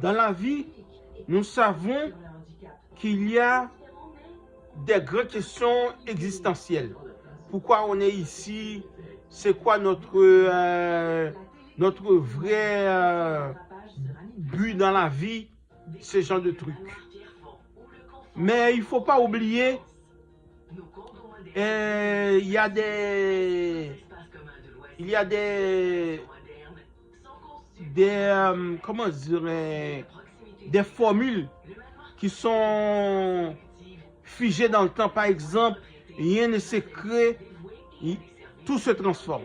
Dans la vie, nous savons qu'il y a des grandes questions existentielles. Pourquoi on est ici? C'est quoi notre vrai but dans la vie? Ce genre de trucs. Mais il ne faut pas oublier, il y a comment dire, des formules qui sont figées dans le temps. Par exemple, rien ne se crée, tout se transforme.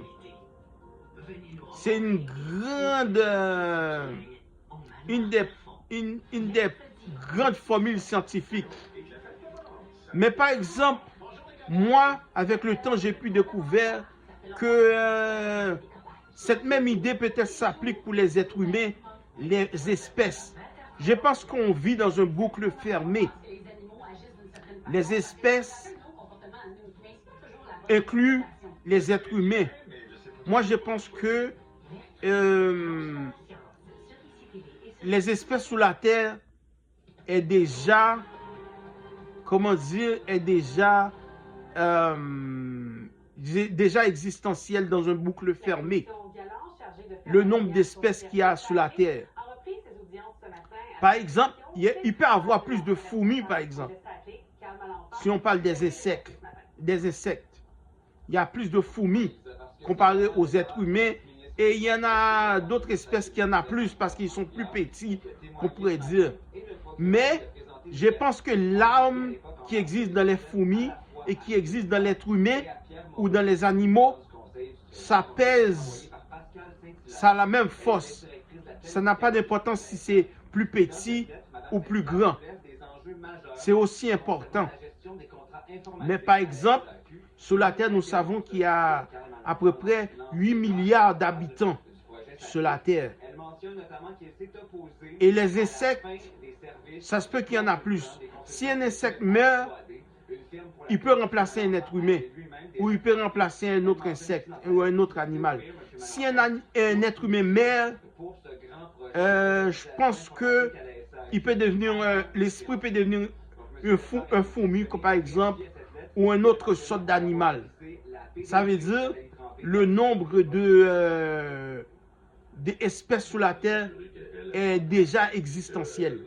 C'est une grande, une des grandes formules scientifiques. Mais par exemple, moi, avec le temps, j'ai pu découvrir que cette même idée peut-être s'applique pour les êtres humains, les espèces. Je pense qu'on vit dans un boucle fermée. Les espèces incluent les êtres humains. Moi, je pense que les espèces sous la Terre est déjà, comment dire, est déjà existentielle dans un boucle fermé. Le nombre d'espèces qu'il y a sur la Terre. Par exemple, il peut y avoir plus de fourmis, par exemple. Si on parle des insectes, il y a plus de fourmis comparé aux êtres humains. Et il y en a d'autres espèces qui en a plus parce qu'ils sont plus petits, qu'on pourrait dire. Mais je pense que l'âme qui existe dans les fourmis et qui existe dans l'être humain ou dans les animaux, ça pèse, ça a la même force. Ça n'a pas d'importance si c'est plus petit ou plus grand. C'est aussi important. Mais par exemple, sur la Terre, nous savons qu'il y a à peu près 8 milliards d'habitants sur la Terre. Et les insectes, ça se peut qu'il y en a plus. Si un insecte meurt, il peut remplacer un être humain ou il peut remplacer un autre insecte ou un autre animal. Si un être humain meurt, je pense que l'esprit peut devenir un fourmi, par exemple, ou un autre sorte d'animal. Ça veut dire le nombre d'espèces sur la Terre est déjà existentiel.